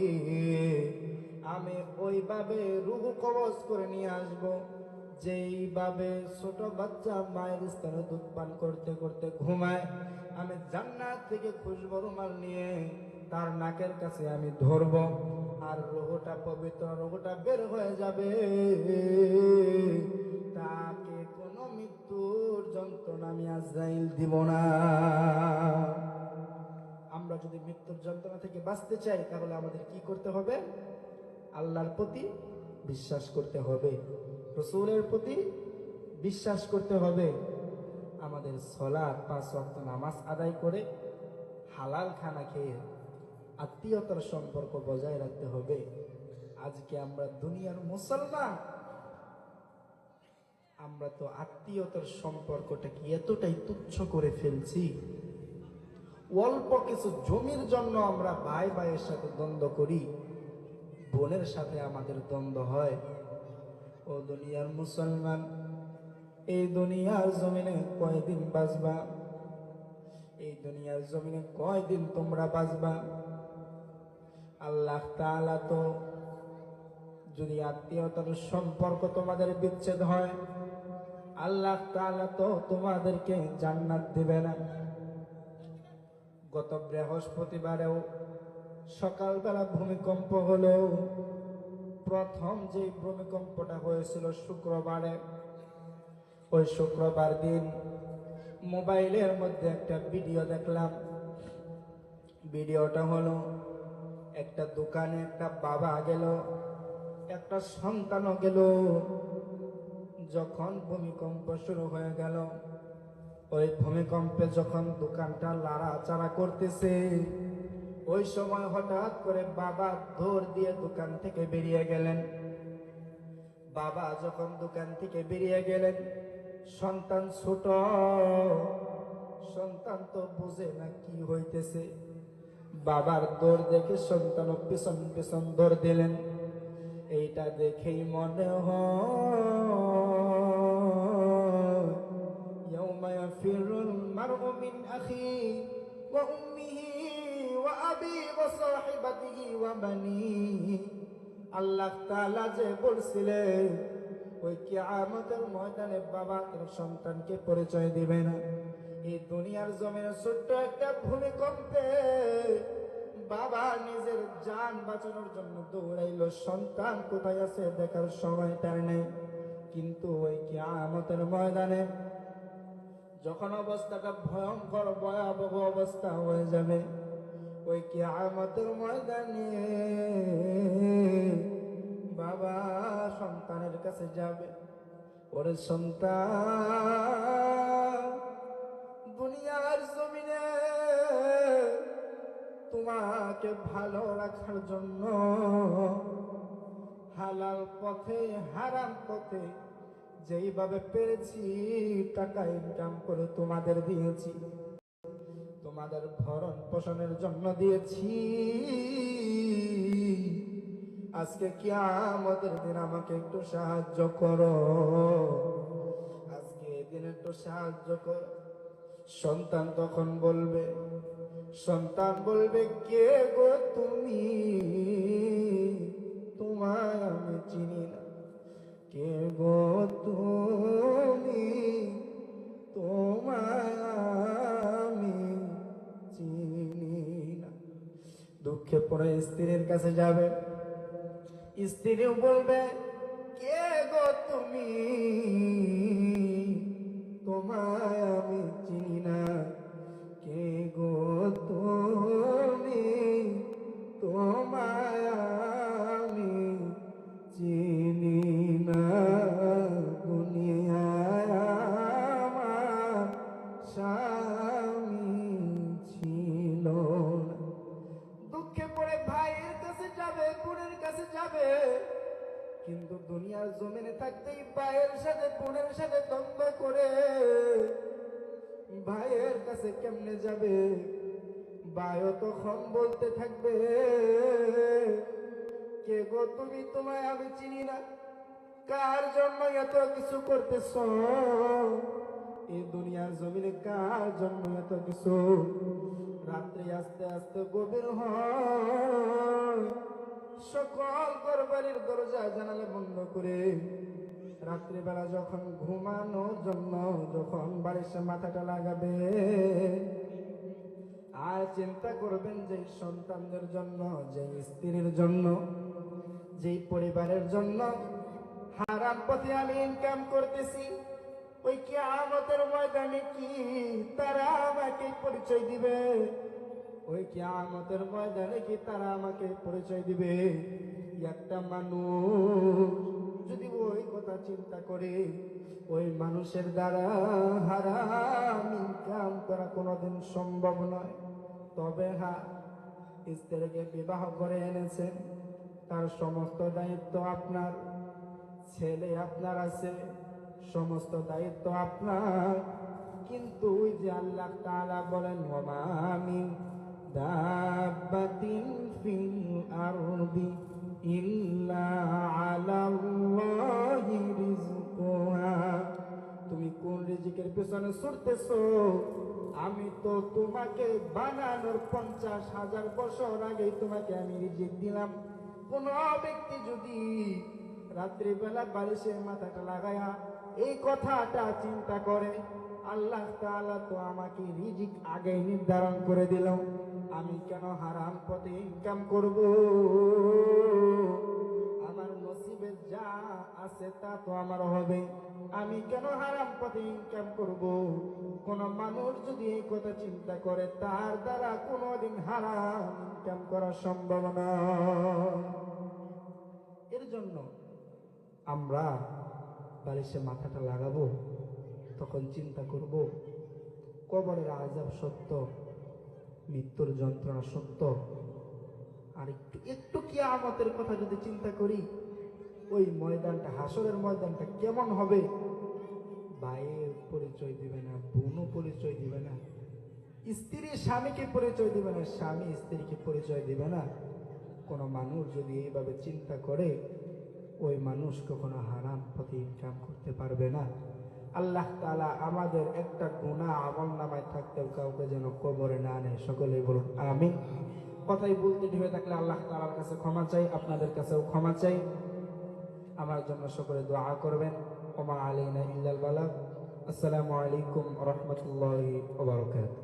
আমি ওইভাবে রূহ কবজ করে নিয়ে আসবো, যেইভাবে ছোট বাচ্চা মায়ের স্তনে দুধ পান করতে করতে ঘুমায়, আমি জান্নাত থেকে খুশবু রুমাল নিয়ে তার নাকের কাছে আমি ধরব, আর রূহটা পবিত্র, রূহটা বের হয়ে যাবে, তাকে কোনো মৃত্যুর যন্ত্রণা আমি আজরাইল দিব না। আমরা যদি মৃত্যুর যন্ত্রণা থেকে বাঁচতে চাই তাহলে আমাদের কি করতে হবে? আল্লাহর প্রতি বিশ্বাস করতে হবে, রাসূলের প্রতি বিশ্বাস করতে হবে, আমাদের সালাত 5 ওয়াক্ত নামাজ আদায় করে হালাল খানা খেয়ে আত্মীয়তার সম্পর্ক বজায় রাখতে হবে। আজকে আমরা দুনিয়ার মুসলমান, আমরা তো আত্মীয়তার সম্পর্কটাকে এতটাই তুচ্ছ করে ফেলছি, অল্প কিছু জমির জন্য আমরা ভাই ভাইয়ের সাথে দ্বন্দ্ব করি, বোনের সাথে আমাদের দ্বন্দ্ব হয়। ও দুনিয়ার মুসলমান, এই দুনিয়ার জমিনে কয়দিন বাঁচবা? এই দুনিয়ার জমিনে কয়দিন তোমরা বাঁচবা? আল্লাহ তাআলা তো যদি আত্মীয়তার সম্পর্ক তোমাদের বিচ্ছেদ হয়, আল্লাহ তাআলা তো তোমাদেরকে জান্নাত দিবে না। গত বৃহস্পতিবারেও সকালবেলা ভূমিকম্প হলো, প্রথম যে ভূমিকম্পটা হয়েছিল শুক্রবারে, ওই শুক্রবার দিন মোবাইলের মধ্যে একটা ভিডিও দেখলাম। ভিডিওটা হলো একটা দোকানে একটা বাবা গেল, একটা সন্তানও গেল। যখন ভূমিকম্প শুরু হয়ে গেল, ওই ভূমিকম্পে যখন দোকানটা লাড়াচাড়া করতেছে, ওই সময় হঠাৎ করে বাবা দৌড় দিয়ে দোকান থেকে বেরিয়ে গেলেন। বাবা যখন দোকান থেকে বেরিয়ে গেলেন, সন্তান ছোট, সন্তান তো বুঝে না কি হইতেছে, বাবার দৌড় দেখে সন্তান পিছন পিছন দৌড় দিলেন। এইটা দেখেই মনে হয় ইয়াউমা ইয়াফিরুল মারউ মিন আখি ওয়া উম্মিহি ওয়া আবি ওয়া সাহিবাতিহি ওয়া বানিহি। আল্লাহ তাআলা যে বলছিলেন ওই কিয়ামতের ময়দানে বাবা তার সন্তানকে পরিচয় দিবে না। এই দুনিয়ার জমিনে ছোট্ট একটা ভূমিকম্পে বাবা নিজের জান বাঁচানোর জন্য দৌড়াইলো, সন্তান কোথায় আছে দেখার সময় তার নেই। কিন্তু ওই কিয়ামতের ময়দানে যখন অবস্থাটা ভয়ঙ্কর ভয়াবহ অবস্থা হয়ে যাবে, ওই কিয়ামতের ময়দানে বাবা সন্তানের কাছে যাবে, ওরে সন্তান, দুনিয়ার জমিনে তোমাকে ভালো রাখার জন্য হালাল পথে হারাম পথে যেইভাবে পেরেছি টাকা ইনকাম করে তোমাদের দিয়েছি, তোমাদের ভরণ পোষণের জন্য দিয়েছি। আজকে কিয়ামতের দিন আমাকে একটু সাহায্য করো, আজকে এই দিন একটু সাহায্য করো। সন্তান তখন বলবে, সন্তান বলবে, কে গো তুমি? তোমায় আমি চিনি না। কে গো তুমি? তোমায় আমি চিনি না। দুঃখে পড়ে স্ত্রীর কাছে যাবে, স্ত্রীও বলবে, কে গো তুমি? তোমায় আমি চিনি না। কাছে কেমনে যাবে? বায়ু তখন বলতে থাকবে, কে গো তুমি? তোমায় আমি চিনি না। কার জন্য এত কিছু করতেছ? এই দুনিয়ার জমিনে কার জন্য এত কিছু? রাত্রি আস্তে আস্তে গভীর হয়, সকল ঘরবাড়ির দরজা জানালা বন্ধ করে রাত্রিবেলা যখন ঘুমানোর জন্য যখন বাড়িতে মাথাটা লাগাবে, আর চিন্তা করবেন যে সন্তানদের জন্য, যে স্ত্রীর জন্য, যেই পরিবারের জন্য হারাম পথে আমি ইনকাম করতেছি, ওই কিয়ামতের ময়দানে কি তারা আমাকে পরিচয় দিবে? ওই কিয়ামতের ময়দানে কি তারা আমাকে পরিচয় দিবে? একটা মানুষ যদি ওই কথা চিন্তা করে, ওই মানুষের দ্বারা হারাম ইনকাম করা কোনোদিন সম্ভব নয়। তবে হ্যাঁ, স্ত্রীকে বিবাহ করে এনেছেন, তার সমস্ত দায়িত্ব আপনার, ছেলে আপনার আছে, সমস্ত দায়িত্ব আপনার। কিন্তু ওই যে আল্লাহ তাআলা বলেন, ওয়া মা মিন দাব্বাতিন ফিল আরদি ইল্লা আলাল্লাহি রিজকুহা। তুমি কোন রিজিকের পেছনে ছুটতেছো? আমি তো তোমাকে বানানোর 50,000 বছর আগেই তোমাকে আমি রিজিক দিলাম। কোন ব্যক্তি যদি রাত্রিবেলা বালিশে মাথাটা লাগায়া এই কথাটা চিন্তা করে, আল্লাহ তাআলা তো আমাকে রিজিক আগে নির্ধারণ করে দিল, আমি কেন হারাম পথে ইনকাম করব? আমার নসিবে যা আছে তা তো আমার হবে, আমি কেন হারাম পথে ইনকাম করব? কোন মানুষ যদি এই কথা চিন্তা করে, তার দ্বারা কোনোদিন হারাম ইনকাম করা সম্ভব নয়। এর জন্য আমরা বালিশে মাথাটা লাগাবো, তখন চিন্তা করব, কবরের আযাব সত্য, মৃত্যুর যন্ত্রণা সত্য। আর একটু একটু কিয়ামতের কথা যদি চিন্তা করি, ওই ময়দানটা, হাসরের ময়দানটা কেমন হবে? ভাইয়ের পরিচয় দিবে না, বোনও পরিচয় দিবে না, স্ত্রী স্বামীকে পরিচয় দিবে না, স্বামী স্ত্রীকে পরিচয় দিবে না। কোনো মানুষ যদি এইভাবে চিন্তা করে, ওই মানুষ কখনো হারাম পথে ইনকাম করতে পারবে না। আল্লাহ তাআলা আমাদের একটা গুনাহ আমলনামায় থাকতেও কাউকে যেন কবরে না নেয়। সকলেই বলুন আমিন। কথাই বলতে হয়ে থাকলে আল্লাহ তাআলার কাছে ক্ষমা চাই, আপনাদের কাছেও ক্ষমা চাই। আমার জন্য সকলে দোয়া করবেন। ওমা আলাইনা ইল্লাল বালাগ। আসসালামু আলাইকুম ওয়া রাহমাতুল্লাহি ওয়া বারাকাতুহু।